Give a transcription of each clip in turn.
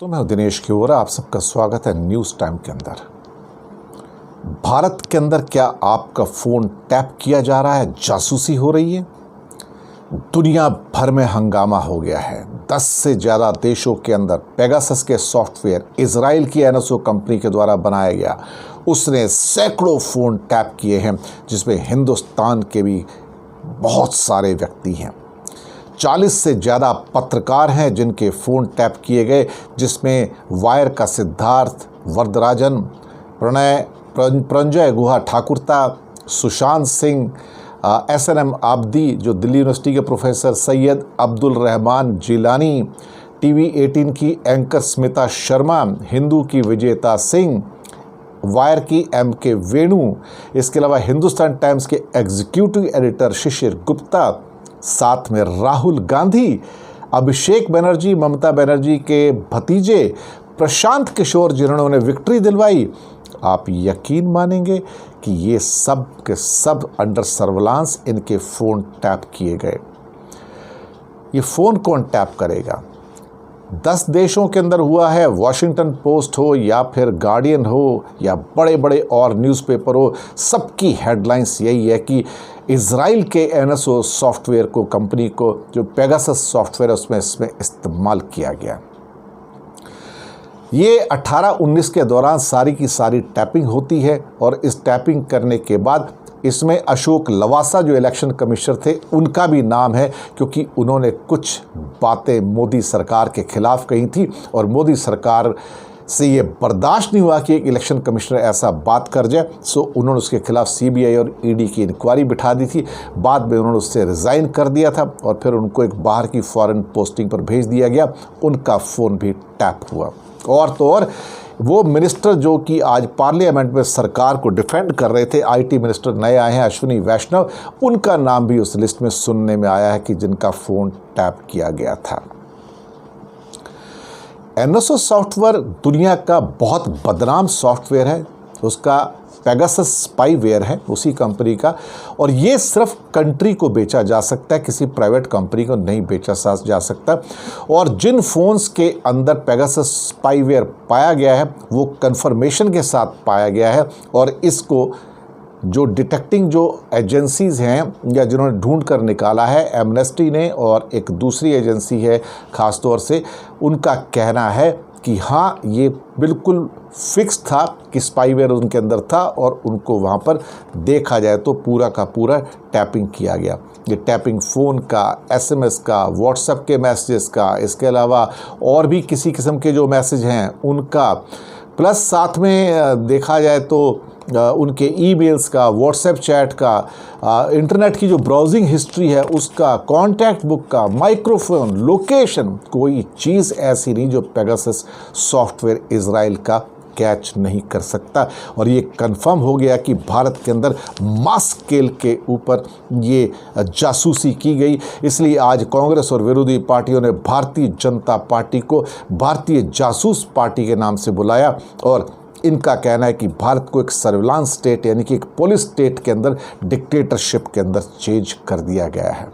तो मैं दिनेश की ओर आप सबका स्वागत है न्यूज़ टाइम के अंदर। भारत के अंदर क्या आपका फ़ोन टैप किया जा रहा है, जासूसी हो रही है? दुनिया भर में हंगामा हो गया है। 10 से ज़्यादा देशों के अंदर पेगासस के सॉफ्टवेयर इजराइल की एनएसओ कंपनी के द्वारा बनाया गया, उसने सैकड़ों फ़ोन टैप किए हैं, जिसमें हिंदुस्तान के भी बहुत सारे व्यक्ति हैं। 40 से ज़्यादा पत्रकार हैं जिनके फ़ोन टैप किए गए, जिसमें वायर का सिद्धार्थ वरदराजन, प्रंजय गुहा ठाकुरता, सुशांत सिंह, SNM आबदी जो दिल्ली यूनिवर्सिटी के प्रोफेसर, सैयद अब्दुल रहमान जिलानी, TV 18 की एंकर स्मिता शर्मा, हिंदू की विजेता सिंह, वायर की MK वेणु, इसके अलावा हिंदुस्तान टाइम्स के एग्जीक्यूटिव एडिटर शिशिर गुप्ता, साथ में राहुल गांधी, अभिषेक बनर्जी, ममता बनर्जी के भतीजे प्रशांत किशोर, जिन्होंने विक्ट्री दिलवाई। आप यकीन मानेंगे कि ये सब के सब अंडर सर्विलांस इनके फ़ोन टैप किए गए। ये फ़ोन कौन टैप करेगा? 10 देशों के अंदर हुआ है। वॉशिंगटन पोस्ट हो या फिर गार्डियन हो या बड़े बड़े और न्यूज़पेपर हो, सबकी हेडलाइंस यही है कि इजराइल के एनएसओ सॉफ्टवेयर को, कंपनी को, जो पेगासस सॉफ्टवेयर है इसमें इस्तेमाल किया गया। ये 18-19 के दौरान सारी की सारी टैपिंग होती है और इस टैपिंग करने के बाद इसमें अशोक लवासा जो इलेक्शन कमिश्नर थे उनका भी नाम है, क्योंकि उन्होंने कुछ बातें मोदी सरकार के खिलाफ कही थी और मोदी सरकार से ये बर्दाश्त नहीं हुआ कि एक इलेक्शन कमिश्नर ऐसा बात कर जाए। सो उन्होंने उसके खिलाफ CBI और ED की इंक्वायरी बिठा दी थी। बाद में उन्होंने उससे रिज़ाइन कर दिया था और फिर उनको एक बाहर की फॉरेन पोस्टिंग पर भेज दिया गया। उनका फ़ोन भी टैप हुआ। और तो और वो मिनिस्टर जो कि आज पार्लियामेंट में सरकार को डिफेंड कर रहे थे, IT मिनिस्टर नए आए हैं अश्विनी वैष्णव, उनका नाम भी उस लिस्ट में सुनने में आया है कि जिनका फ़ोन टैप किया गया था। एनएसओ सॉफ्टवेयर दुनिया का बहुत बदनाम सॉफ्टवेयर है। उसका पेगासस स्पाईवेयर है उसी कंपनी का, और ये सिर्फ कंट्री को बेचा जा सकता है, किसी प्राइवेट कंपनी को नहीं बेचा जा सकता। और जिन फ़ोन्स के अंदर पेगासस स्पाईवेयर पाया गया है वो कंफर्मेशन के साथ पाया गया है, और इसको जो डिटेक्टिंग जो एजेंसीज़ हैं या जिन्होंने ढूंढ कर निकाला है, एमनेस्टी ने और एक दूसरी एजेंसी है ख़ास तौर से, उनका कहना है कि हाँ ये बिल्कुल फिक्स था कि स्पाईवेयर उनके अंदर था और उनको वहाँ पर देखा जाए तो पूरा का पूरा टैपिंग किया गया। ये टैपिंग फ़ोन का, SMS का, व्हाट्सएप के मैसेजेस का, इसके अलावा और भी किसी किस्म के जो मैसेज हैं उनका, प्लस साथ में देखा जाए तो उनके ईमेल्स का, व्हाट्सएप चैट का, इंटरनेट की जो ब्राउजिंग हिस्ट्री है उसका, कॉन्टैक्ट बुक का, माइक्रोफोन, लोकेशन, कोई चीज़ ऐसी नहीं जो पेगासस सॉफ्टवेयर इजराइल का कैच नहीं कर सकता। और ये कंफर्म हो गया कि भारत के अंदर मास स्केल के ऊपर ये जासूसी की गई। इसलिए आज कांग्रेस और विरोधी पार्टियों ने भारतीय जनता पार्टी को भारतीय जासूस पार्टी के नाम से बुलाया, और इनका कहना है कि भारत को एक सर्विलांस स्टेट यानी कि एक पुलिस स्टेट के अंदर, डिक्टेटरशिप के अंदर चेंज कर दिया गया है।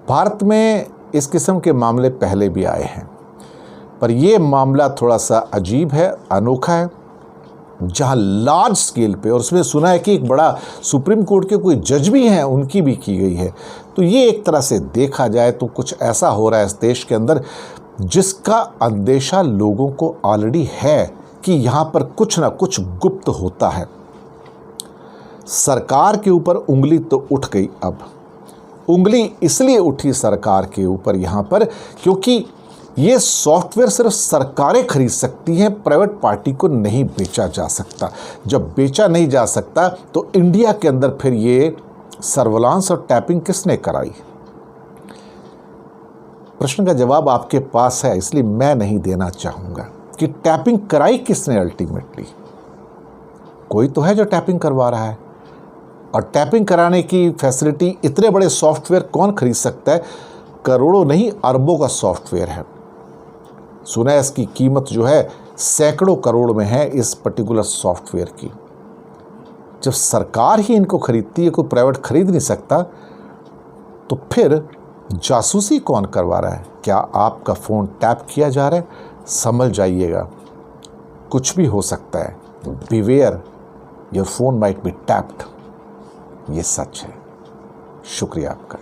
भारत में इस किस्म के मामले पहले भी आए हैं, पर यह मामला थोड़ा सा अजीब है, अनोखा है, जहां लार्ज स्केल पे, और उसमें सुना है कि एक बड़ा सुप्रीम कोर्ट के कोई जज भी हैं, उनकी भी की गई है। तो ये एक तरह से देखा जाए तो कुछ ऐसा हो रहा है इस देश के अंदर जिसका अंदेशा लोगों को ऑलरेडी है कि यहाँ पर कुछ ना कुछ गुप्त होता है। सरकार के ऊपर उंगली तो उठ गई। अब उंगली इसलिए उठी सरकार के ऊपर यहाँ पर क्योंकि ये सॉफ्टवेयर सिर्फ सरकारें खरीद सकती हैं, प्राइवेट पार्टी को नहीं बेचा जा सकता। जब बेचा नहीं जा सकता तो इंडिया के अंदर फिर ये सर्विलांस और टैपिंग किसने कराई? प्रश्न का जवाब आपके पास है, इसलिए मैं नहीं देना चाहूँगा कि टैपिंग कराई किसने। अल्टीमेटली कोई तो है जो टैपिंग करवा रहा है, और टैपिंग कराने की फैसिलिटी इतने बड़े सॉफ्टवेयर कौन खरीद सकता है? करोड़ों नहीं, अरबों का सॉफ्टवेयर है। सुना है इसकी कीमत जो है सैकड़ों करोड़ में है इस पर्टिकुलर सॉफ्टवेयर की। जब सरकार ही इनको खरीदती है, कोई प्राइवेट खरीद नहीं सकता, तो फिर जासूसी कौन करवा रहा है? क्या आपका फ़ोन टैप किया जा रहा है? संभल जाइएगा, कुछ भी हो सकता है। Beware, your phone might be tapped. ये सच है। शुक्रिया आपका।